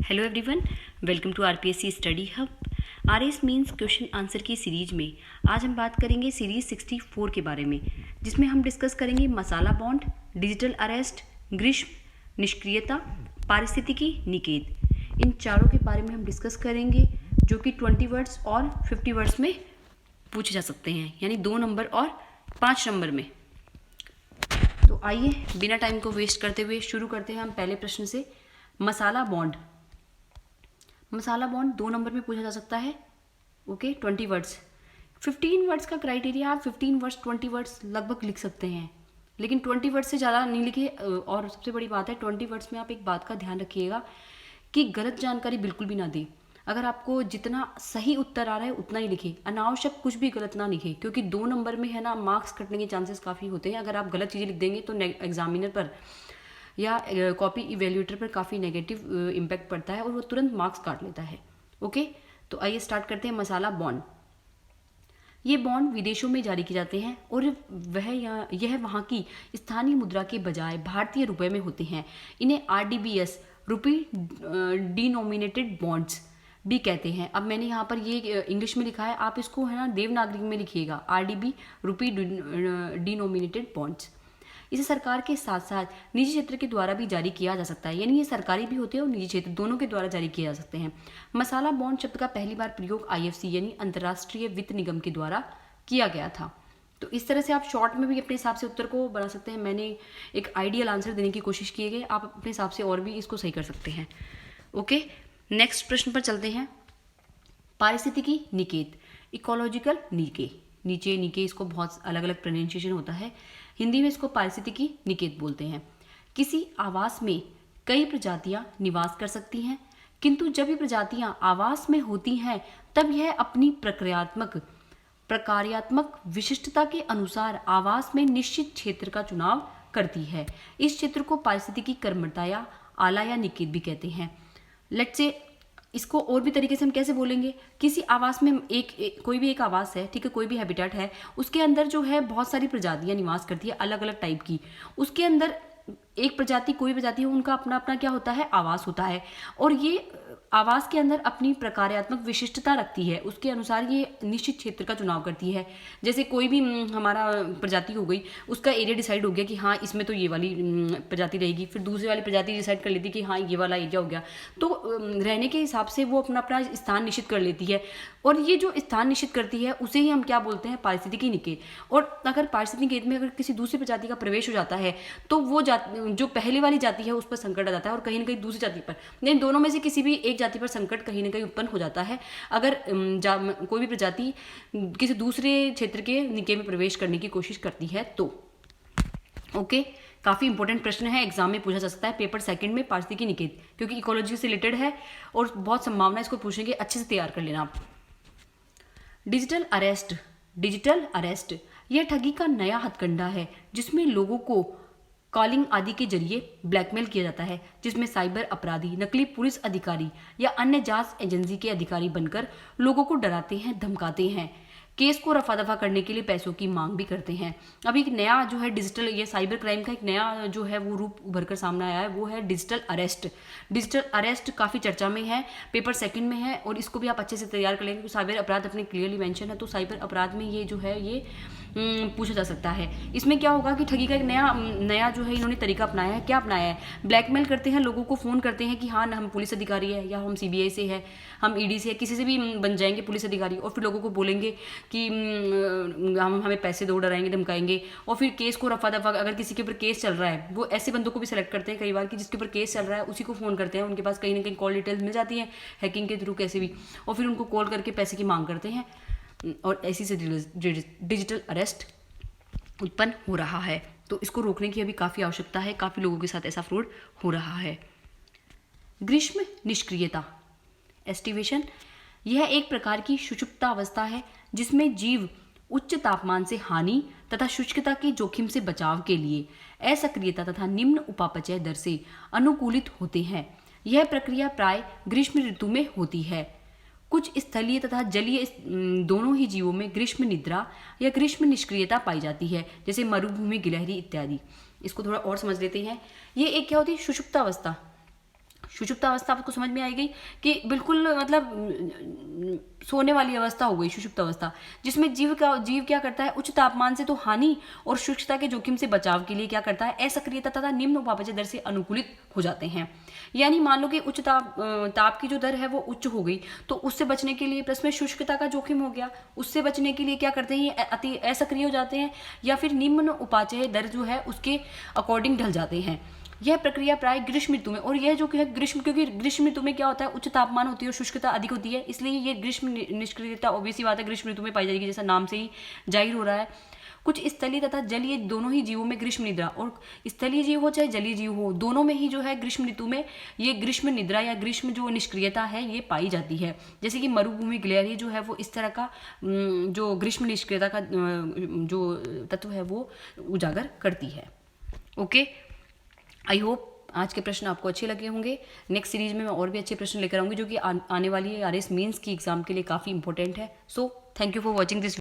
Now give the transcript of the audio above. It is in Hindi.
Hello everyone, welcome to RPSC study hub. RS means question answer की सीरीज में आज हम बात करेंगे सीरीज 64 के बारे में, जिसमें हम डिस्कस करेंगे मसाला बॉन्ड, डिजिटल अरेस्ट, ग्रीष्म, निष्क्रियता, पारिस्थितिकी निकेत। इन चारों के बारे में हम डिस्कस करेंगे, जो कि 20 वर्ड्स और 50 वर्ड्स में पूछे जा सकते हैं, यानी 2 नंबर और 5 नंबर में। तो आइए बिना टाइम को वेस्ट करते हुए शुरू करते हैं हम पहले प्रश्न से। मसाला बॉन्ड 2 नंबर में पूछा जा सकता है। Okay, 20 words. 15 वर्ड्स का क्राइटेरिया, आप 15 वर्ड्स 20 वर्ड्स लगभग लिख सकते हैं, लेकिन 20 वर्ड्स से ज़्यादा नहीं लिखिए। और सबसे बड़ी बात है, 20 वर्ड्स में आप एक बात का ध्यान रखिएगा कि गलत जानकारी बिल्कुल भी ना दें। अगर आपको जितना सही उत्तर आ रहा है उतना ही लिखें, अनावश्यक कुछ भी गलत ना लिखें, क्योंकि 2 नंबर में है ना, मार्क्स कटने के चांसेस काफ़ी होते हैं। अगर आप गलत चीज़ें लिख देंगे तो एग्जामिनर पर या कॉपी इवेल्यूएटर पर काफ़ी नेगेटिव इम्पैक्ट पड़ता है और वो तुरंत मार्क्स काट लेता है। ओके, तो आइए स्टार्ट करते हैं। मसाला बॉन्ड, ये बॉन्ड विदेशों में जारी किए जाते हैं और यह वहाँ की स्थानीय मुद्रा के बजाय भारतीय रुपए में होते हैं। इन्हें RDBS रुपी डिनोमिनेटेड बॉन्ड्स भी कहते हैं। अब मैंने यहाँ पर ये इंग्लिश में लिखा है, आप इसको है ना देवनागरी में लिखिएगा, RDB रुपी डिनोमिनेटेड बॉन्ड्स। इसे सरकार के साथ साथ निजी क्षेत्र के द्वारा भी जारी किया जा सकता है, यानी ये सरकारी भी होते हैं और निजी क्षेत्र दोनों के द्वारा जारी किए जा सकते हैं। मसाला बॉन्ड शब्द का पहली बार प्रयोग IFC यानी अंतर्राष्ट्रीय वित्त निगम के द्वारा किया गया था। तो इस तरह से आप शॉर्ट में भी अपने हिसाब से उत्तर को बना सकते हैं। मैंने एक आइडियल आंसर देने की कोशिश की है, आप अपने हिसाब से और भी इसको सही कर सकते हैं। ओके, नेक्स्ट प्रश्न पर चलते हैं। पारिस्थितिकी निकेत, इकोलॉजिकल नीचे इसको बहुत अलग अलग प्रोनाउंसिएशन होता है। हिंदी में इसको पारिस्थितिकी निकेत बोलते हैं। किसी आवास में कई प्रजातियां निवास कर सकती हैं, किंतु जब ये प्रजातियां आवास में होती हैं तब यह अपनी प्रकार्यात्मक विशिष्टता के अनुसार आवास में निश्चित क्षेत्र का चुनाव करती है। इस क्षेत्र को पारिस्थितिकी कर्मठता या आला या निकेत भी कहते हैं। लेट्स से इसको और भी तरीके से हम कैसे बोलेंगे, किसी आवास में कोई भी एक आवास है, ठीक है, कोई भी हैबिटेट है, उसके अंदर जो है बहुत सारी प्रजातियां निवास करती है अलग अलग टाइप की। उसके अंदर एक प्रजाति, कोई प्रजाति है, उनका अपना अपना क्या होता है, आवास होता है, और ये आवास के अंदर अपनी प्रकार्यात्मक विशिष्टता रखती है, उसके अनुसार ये निश्चित क्षेत्र का चुनाव करती है। जैसे कोई भी हमारा प्रजाति हो गई, उसका एरिया डिसाइड हो गया कि हाँ इसमें तो ये वाली प्रजाति रहेगी, फिर दूसरी वाली प्रजाति डिसाइड कर लेती कि हाँ ये वाला एरिया हो गया, तो रहने के हिसाब से वो अपना अपना स्थान निश्चित कर लेती है, और ये जो स्थान निश्चित करती है उसे ही हम क्या बोलते हैं, पारिस्थितिकी निकेत। और अगर पारिस्थितिकी निकेत में अगर किसी दूसरी प्रजाति का प्रवेश हो जाता है तो वो जो पहले वाली जाति है उस पर संकट आ जाता है, और कहीं ना कहीं दूसरी जाति पर, यानी दोनों में से किसी भी एक जाति पर संकट कहीं ना कहीं उत्पन्न हो जाता है अगर कोई भी प्रजाति किसी दूसरे क्षेत्र के निके में प्रवेश करने की कोशिश करती है तो। ओके, काफी इंपॉर्टेंट प्रश्न है, एग्जाम में पूछा जा सकता है पेपर सेकंड में, पारिस्थितिकी निकेत, क्योंकि इकोलॉजी से रिलेटेड है और बहुत संभावना इसको पूछने की, अच्छे से तैयार कर लेना आप। डिजिटल अरेस्ट यह ठगी का नया हथकंडा है जिसमें लोगों को कॉलिंग आदि के जरिए ब्लैकमेल किया जाता है, जिसमें साइबर अपराधी नकली पुलिस अधिकारी या अन्य जांच एजेंसी के अधिकारी बनकर लोगों को डराते हैं, धमकाते हैं, केस को रफा दफा करने के लिए पैसों की मांग भी करते हैं। अब एक नया जो है डिजिटल, ये साइबर क्राइम का एक नया जो है वो रूप उभर कर सामने आया है, वो है डिजिटल अरेस्ट काफ़ी चर्चा में है, पेपर सेकंड में है, और इसको भी आप अच्छे से तैयार कर लेंगे। साइबर अपराध अपने क्लियरली मेंशन है, तो साइबर अपराध में ये जो है ये पूछा जा सकता है। इसमें क्या होगा कि ठगी का एक नया जो है इन्होंने तरीका अपनाया है। क्या अपनाया है, ब्लैकमेल करते हैं, लोगों को फ़ोन करते हैं कि हाँ हम पुलिस अधिकारी है, या हम CBI से है, हम ED से है, किसी से भी बन जाएंगे पुलिस अधिकारी, और फिर लोगों को बोलेंगे कि हम हमें पैसे दो, डराएंगे, धमकाएंगे, और फिर केस को रफा दफा, अगर किसी के ऊपर केस चल रहा है, वो ऐसे बंदों को भी सेलेक्ट करते हैं कई बार कि जिसके ऊपर केस चल रहा है उसी को फ़ोन करते हैं, उनके पास कहीं ना कहीं कॉल डिटेल्स मिल जाती है हैकिंग के थ्रू कैसे भी, और फिर उनको कॉल करके पैसे की मांग करते हैं, और ऐसी से डिजिटल अरेस्ट उत्पन्न हो रहा है। तो इसको रोकने की अभी काफ़ी आवश्यकता है, काफ़ी लोगों के साथ ऐसा फ्रॉड हो रहा है। ग्रीष्म निष्क्रियता एस्टिवेशन, यह एक प्रकार की सुषुप्ता अवस्था है जिसमें जीव उच्च तापमान से हानि तथा शुष्कता के जोखिम से बचाव के लिए असक्रियता तथा निम्न उपापचय दर से अनुकूलित होते हैं। यह प्रक्रिया प्राय ग्रीष्म ऋतु में होती है। कुछ स्थलीय तथा जलीय दोनों ही जीवों में ग्रीष्म निद्रा या ग्रीष्म निष्क्रियता पाई जाती है, जैसे मरुभूमि, गिलहरी इत्यादि। इसको थोड़ा और समझ लेते हैं। ये एक क्या होती है, सुषुप्त अवस्था। सुषुप्तावस्था आपको समझ में आएगी कि बिल्कुल मतलब सोने वाली अवस्था हो गई सुषुप्त अवस्था, जिसमें जीव क्या करता है, उच्च तापमान से तो हानि और शुष्कता के जोखिम से बचाव के लिए क्या करता है, असक्रियता तथा निम्न उपापचय दर से अनुकूलित हो जाते हैं। यानी मान लो कि उच्च ताप की जो दर है वो उच्च हो गई, तो उससे बचने के लिए प्लस में शुष्कता का जोखिम हो गया, उससे बचने के लिए क्या करते हैं, ये अति असक्रिय हो जाते हैं या फिर निम्न उपापचय दर जो है उसके अकॉर्डिंग ढल जाते हैं। यह प्रक्रिया प्राय ग्रीष्म ऋतु में, और यह जो है ग्रीष्म, क्योंकि ग्रीष्म ऋतु में क्या होता है, उच्च तापमान होती है और शुष्कता अधिक होती है, इसलिए ये ग्रीष्म निष्क्रियता ऑब्वियसली बात है ग्रीष्म ऋतु में पाई जाएगी, जैसा नाम से ही जाहिर हो रहा है। कुछ स्थलीय तथा जलीय दोनों ही जीवों में ग्रीष्म निद्रा, और स्थलीय जीव हो चाहे जलीय जीव हो, दोनों में ही जो है ग्रीष्म ऋतु में ये ग्रीष्म निद्रा या ग्रीष्म जो निष्क्रियता है ये पाई जाती है। जैसे कि मरुभूमि ग्लेयरी जो है वो इस तरह का जो ग्रीष्म निष्क्रियता का जो तत्व है वो उजागर करती है। ओके, आई होप आज के प्रश्न आपको अच्छे लगे होंगे। नेक्स्ट सीरीज में मैं और भी अच्छे प्रश्न लेकर आऊंगी जो कि आने वाली आरएस मेंस की एग्जाम के लिए काफ़ी इंपॉर्टेंट है। So thank you for watching this.